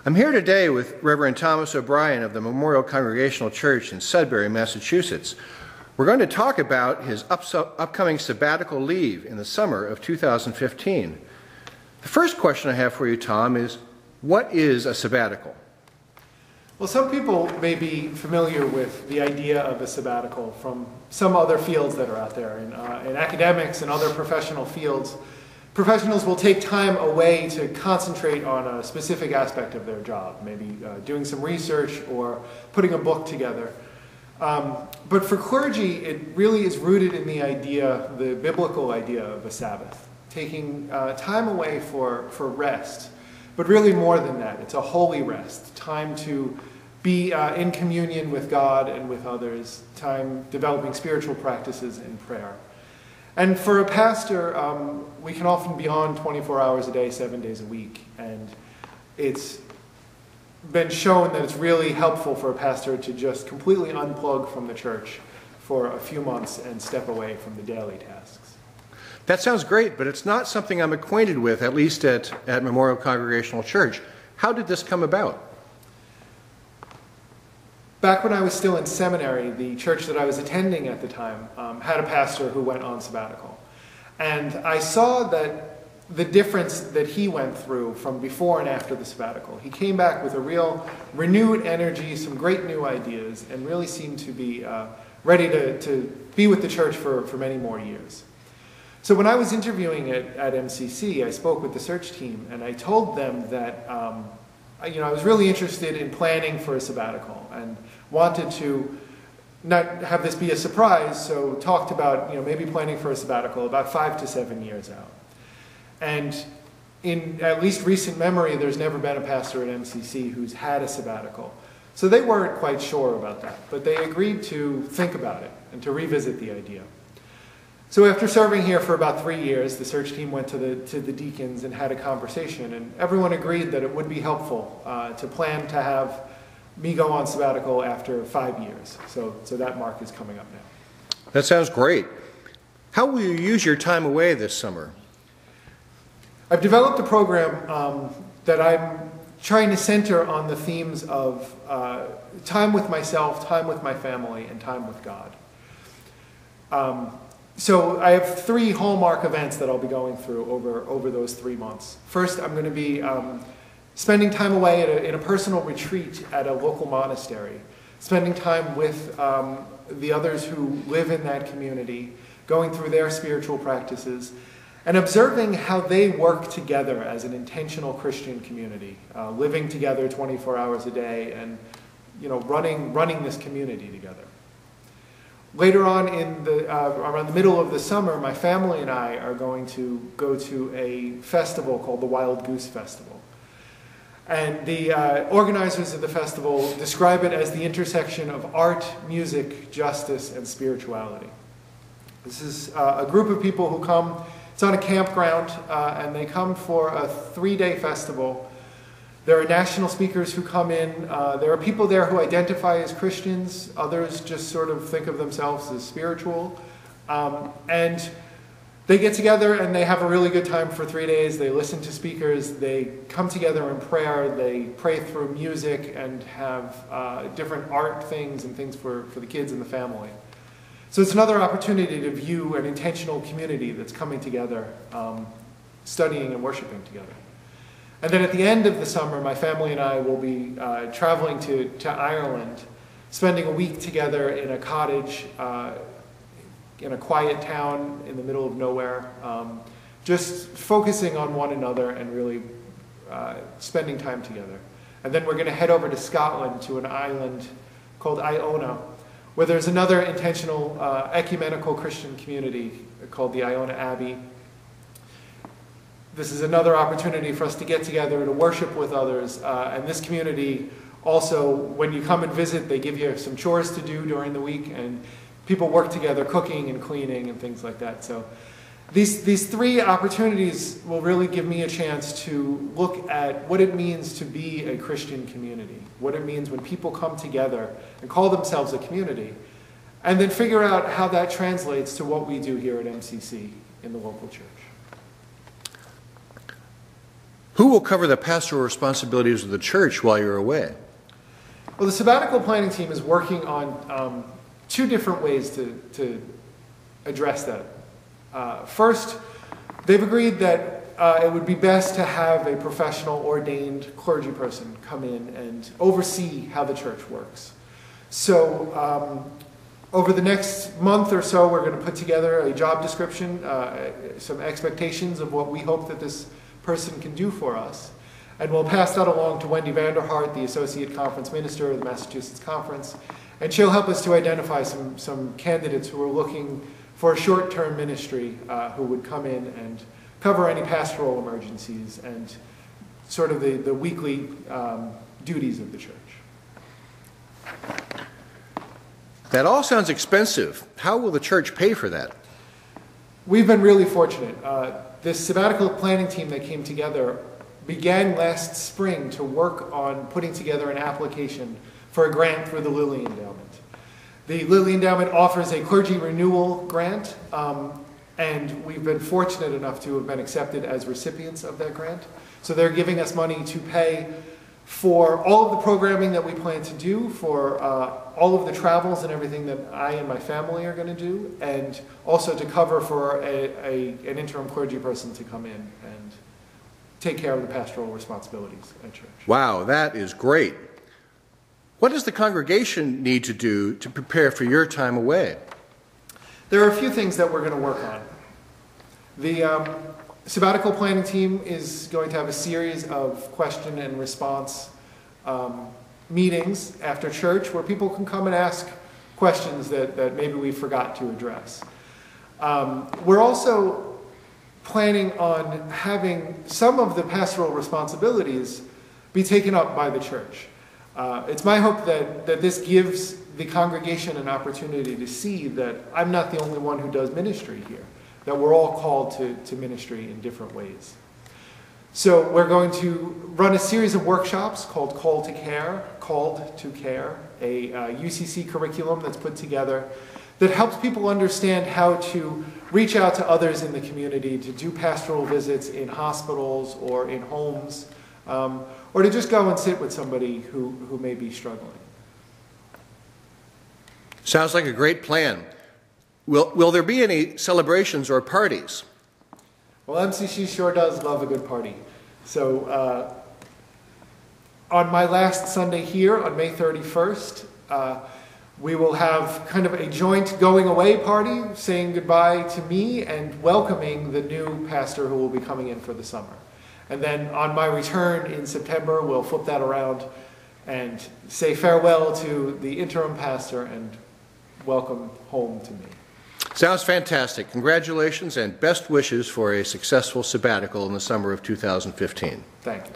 I'm here today with Reverend Thomas O'Brien of the Memorial Congregational Church in Sudbury, Massachusetts. We're going to talk about his upcoming sabbatical leave in the summer of 2015. The first question I have for you, Tom, is what is a sabbatical? Well, some people may be familiar with the idea of a sabbatical from some other fields that are out there. In academics and other professional fields, professionals will take time away to concentrate on a specific aspect of their job, maybe doing some research or putting a book together. But for clergy, it really is rooted in the biblical idea of a Sabbath, taking time away for rest. But really more than that, it's a holy rest, time to be in communion with God and with others, time developing spiritual practices in prayer. And for a pastor, we can often be on 24 hours a day, 7 days a week. And it's been shown that it's really helpful for a pastor to just completely unplug from the church for a few months and step away from the daily tasks. That sounds great, but it's not something I'm acquainted with, at least at Memorial Congregational Church. How did this come about? Back when I was still in seminary, the church that I was attending at the time had a pastor who went on sabbatical. And I saw that the difference that he went through from before and after the sabbatical. He came back with a real renewed energy, some great new ideas, and really seemed to be ready to be with the church for many more years. So when I was interviewing at MCC, I spoke with the search team, and I told them that I was really interested in planning for a sabbatical and wanted to not have this be a surprise, so talked about maybe planning for a sabbatical about 5 to 7 years out. And in at least recent memory, there's never been a pastor at MCC who's had a sabbatical. So they weren't quite sure about that, but they agreed to think about it and to revisit the idea. So after serving here for about 3 years, the search team went to the deacons and had a conversation, and everyone agreed that it would be helpful to plan to have me go on sabbatical after 5 years. So that mark is coming up now. That sounds great. How will you use your time away this summer? I've developed a program that I'm trying to center on the themes of time with myself, time with my family, and time with God. So I have 3 hallmark events that I'll be going through over those 3 months. First, I'm going to be spending time away in a personal retreat at a local monastery, spending time with the others who live in that community, going through their spiritual practices, and observing how they work together as an intentional Christian community, living together 24 hours a day and running this community together. Later on around the middle of the summer, my family and I are going to go to a festival called the Wild Goose Festival. And the organizers of the festival describe it as the intersection of art, music, justice, and spirituality. This is a group of people who come. It's on a campground, and they come for a 3-day festival. There are national speakers who come in. There are people there who identify as Christians. Others just sort of think of themselves as spiritual. And they get together and they have a really good time for 3 days. They listen to speakers. They come together in prayer. They pray through music and have different art things and things for the kids and the family. So it's another opportunity to view an intentional community that's coming together, studying and worshiping together. And then at the end of the summer, my family and I will be traveling to Ireland, spending a week together in a cottage in a quiet town in the middle of nowhere, just focusing on one another and really spending time together. And then we're going to head over to Scotland to an island called Iona, where there's another intentional ecumenical Christian community called the Iona Abbey. This is another opportunity for us to get together, to worship with others. And this community also, when you come and visit, they give you some chores to do during the week, and people work together cooking and cleaning and things like that. So these 3 opportunities will really give me a chance to look at what it means to be a Christian community, what it means when people come together and call themselves a community, and then figure out how that translates to what we do here at MCC in the local church. Who will cover the pastoral responsibilities of the church while you're away? Well, the sabbatical planning team is working on two different ways to address that. First, they've agreed that it would be best to have a professional ordained clergy person come in and oversee how the church works. So over the next month or so, we're going to put together a job description, some expectations of what we hope that this person can do for us. And we'll pass that along to Wendy Vanderhart, the Associate Conference Minister of the Massachusetts Conference, and she'll help us to identify some candidates who are looking for a short-term ministry who would come in and cover any pastoral emergencies and sort of the weekly duties of the church. That all sounds expensive. How will the church pay for that? We've been really fortunate. This sabbatical planning team that came together began last spring to work on putting together an application for a grant through the Lilly Endowment. The Lilly Endowment offers a clergy renewal grant, and we've been fortunate enough to have been accepted as recipients of that grant. So they're giving us money to pay for all of the programming that we plan to do, for all of the travels and everything that I and my family are going to do, and also to cover for an interim clergy person to come in and take care of the pastoral responsibilities at church. Wow, that is great. What does the congregation need to do to prepare for your time away? There are a few things that we're going to work on. The sabbatical planning team is going to have a series of question and response meetings after church where people can come and ask questions that maybe we forgot to address. We're also planning on having some of the pastoral responsibilities be taken up by the church. It's my hope that this gives the congregation an opportunity to see that I'm not the only one who does ministry here, that we're all called to ministry in different ways. So we're going to run a series of workshops called Called to Care, a UCC curriculum that's put together that helps people understand how to reach out to others in the community, to do pastoral visits in hospitals or in homes, or to just go and sit with somebody who may be struggling. Sounds like a great plan. Will there be any celebrations or parties? Well, MCC sure does love a good party. So on my last Sunday here, on May 31st, we will have kind of a joint going away party, saying goodbye to me and welcoming the new pastor who will be coming in for the summer. And then on my return in September, we'll flip that around and say farewell to the interim pastor and welcome home to me. Sounds fantastic. Congratulations and best wishes for a successful sabbatical in the summer of 2015. Thank you.